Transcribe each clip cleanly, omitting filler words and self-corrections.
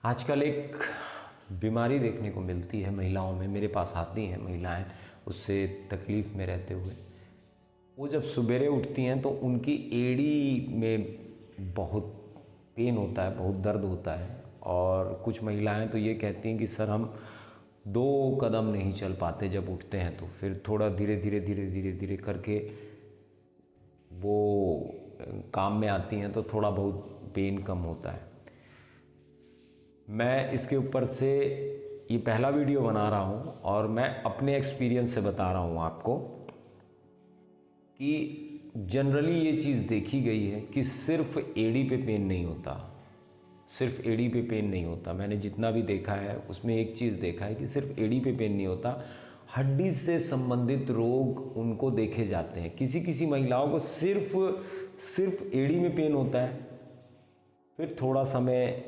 आजकल एक बीमारी देखने को मिलती है महिलाओं में, मेरे पास आती हैं महिलाएं उससे तकलीफ़ में रहते हुए। वो जब सवेरे उठती हैं तो उनकी एड़ी में बहुत पेन होता है, बहुत दर्द होता है। और कुछ महिलाएं तो ये कहती हैं कि सर हम 2 कदम नहीं चल पाते जब उठते हैं। तो फिर थोड़ा धीरे धीरे करके वो काम में आती हैं तो थोड़ा बहुत पेन कम होता है। मैं इसके ऊपर से ये पहला वीडियो बना रहा हूँ और मैं अपने एक्सपीरियंस से बता रहा हूँ आपको कि जनरली ये चीज़ देखी गई है कि सिर्फ एड़ी पे पेन नहीं होता, सिर्फ एड़ी पे पेन नहीं होता। मैंने जितना भी देखा है उसमें एक चीज़ देखा है कि सिर्फ एड़ी पे पेन नहीं होता, हड्डी से संबंधित रोग उनको देखे जाते हैं। किसी महिलाओं को सिर्फ एड़ी में पेन होता है, फिर थोड़ा समय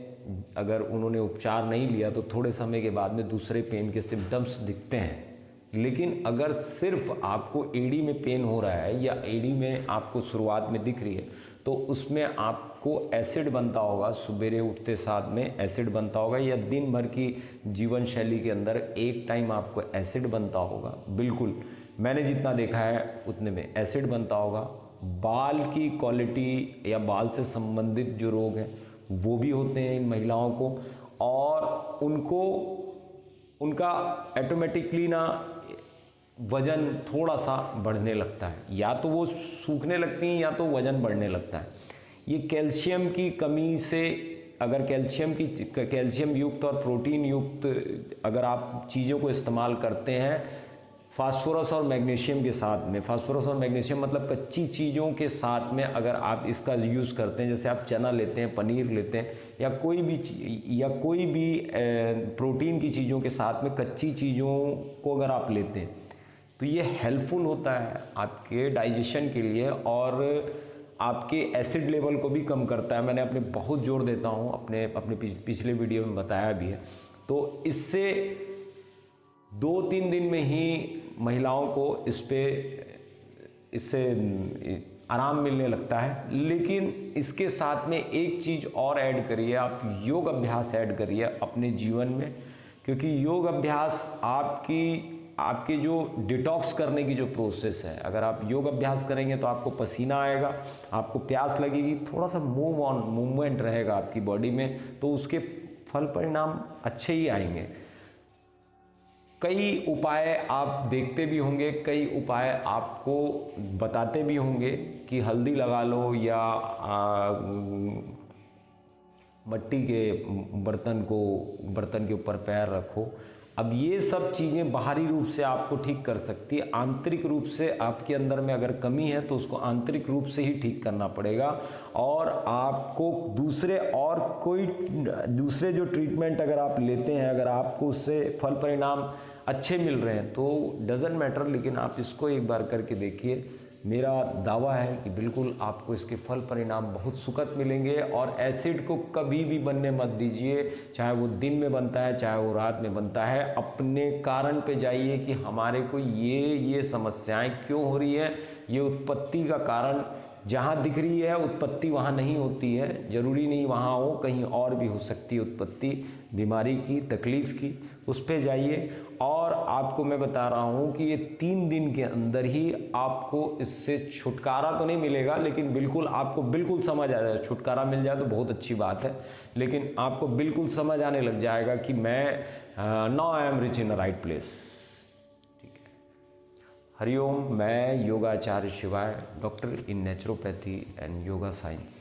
अगर उन्होंने उपचार नहीं लिया तो थोड़े समय के बाद में दूसरे पेन के सिम्टम्स दिखते हैं। लेकिन अगर सिर्फ आपको एड़ी में पेन हो रहा है या एड़ी में आपको शुरुआत में दिख रही है तो उसमें आपको एसिड बनता होगा, सवेरे उठते साथ में एसिड बनता होगा या दिन भर की जीवन शैली के अंदर एक टाइम आपको एसिड बनता होगा। बिल्कुल मैंने जितना देखा है उतने में एसिड बनता होगा। बाल की क्वालिटी या बाल से संबंधित जो रोग हैं वो भी होते हैं इन महिलाओं को, और उनका ऑटोमेटिकली ना वज़न थोड़ा सा बढ़ने लगता है, या तो वो सूखने लगती हैं या तो वज़न बढ़ने लगता है। ये कैल्शियम की कमी से, अगर कैल्शियम युक्त और प्रोटीन युक्त अगर आप चीज़ों को इस्तेमाल करते हैं फास्फोरस और मैग्नीशियम के साथ में, फास्फोरस और मैग्नीशियम मतलब कच्ची चीज़ों के साथ में अगर आप इसका यूज़ करते हैं, जैसे आप चना लेते हैं, पनीर लेते हैं या कोई भी प्रोटीन की चीज़ों के साथ में कच्ची चीज़ों को अगर आप लेते हैं तो ये हेल्पफुल होता है आपके डाइजेशन के लिए और आपके एसिड लेवल को भी कम करता है। मैंने अपने बहुत जोर देता हूँ, अपने पिछले वीडियो में बताया भी है। तो इससे 2-3 दिन में ही महिलाओं को इससे आराम मिलने लगता है। लेकिन इसके साथ में एक चीज़ और ऐड करिए, आप योग अभ्यास ऐड करिए अपने जीवन में, क्योंकि योग अभ्यास आपके जो डिटॉक्स करने की जो प्रोसेस है, अगर आप योग अभ्यास करेंगे तो आपको पसीना आएगा, आपको प्यास लगेगी, थोड़ा सा मूवमेंट रहेगा आपकी बॉडी में, तो उसके फल परिणाम अच्छे ही आएंगे। कई उपाय आप देखते भी होंगे, कई उपाय आपको बताते भी होंगे कि हल्दी लगा लो या मिट्टी के बर्तन के ऊपर पैर रखो। अब ये सब चीज़ें बाहरी रूप से आपको ठीक कर सकती है, आंतरिक रूप से आपके अंदर में अगर कमी है तो उसको आंतरिक रूप से ही ठीक करना पड़ेगा। और आपको दूसरे जो ट्रीटमेंट अगर आप लेते हैं, अगर आपको उससे फल परिणाम अच्छे मिल रहे हैं तो डजेंट मैटर, लेकिन आप इसको एक बार करके देखिए। मेरा दावा है कि बिल्कुल आपको इसके फल परिणाम बहुत सुखद मिलेंगे। और एसिड को कभी भी बनने मत दीजिए, चाहे वो दिन में बनता है चाहे वो रात में बनता है। अपने कारण पे जाइए कि हमारे को ये समस्याएं क्यों हो रही है, ये उत्पत्ति का कारण जहाँ दिख रही है उत्पत्ति वहाँ नहीं होती है, ज़रूरी नहीं वहाँ हो, कहीं और भी हो सकती है उत्पत्ति बीमारी की, तकलीफ़ की। उस पे जाइए। और आपको मैं बता रहा हूँ कि ये 3 दिन के अंदर ही आपको इससे छुटकारा तो नहीं मिलेगा, लेकिन बिल्कुल आपको बिल्कुल समझ आ जाएगा। छुटकारा मिल जाए तो बहुत अच्छी बात है, लेकिन आपको बिल्कुल समझ आने लग जाएगा कि now I am rich in the right place. Hariom. मैं योगाचार्य शिवाय, doctor in naturopathy and yoga science.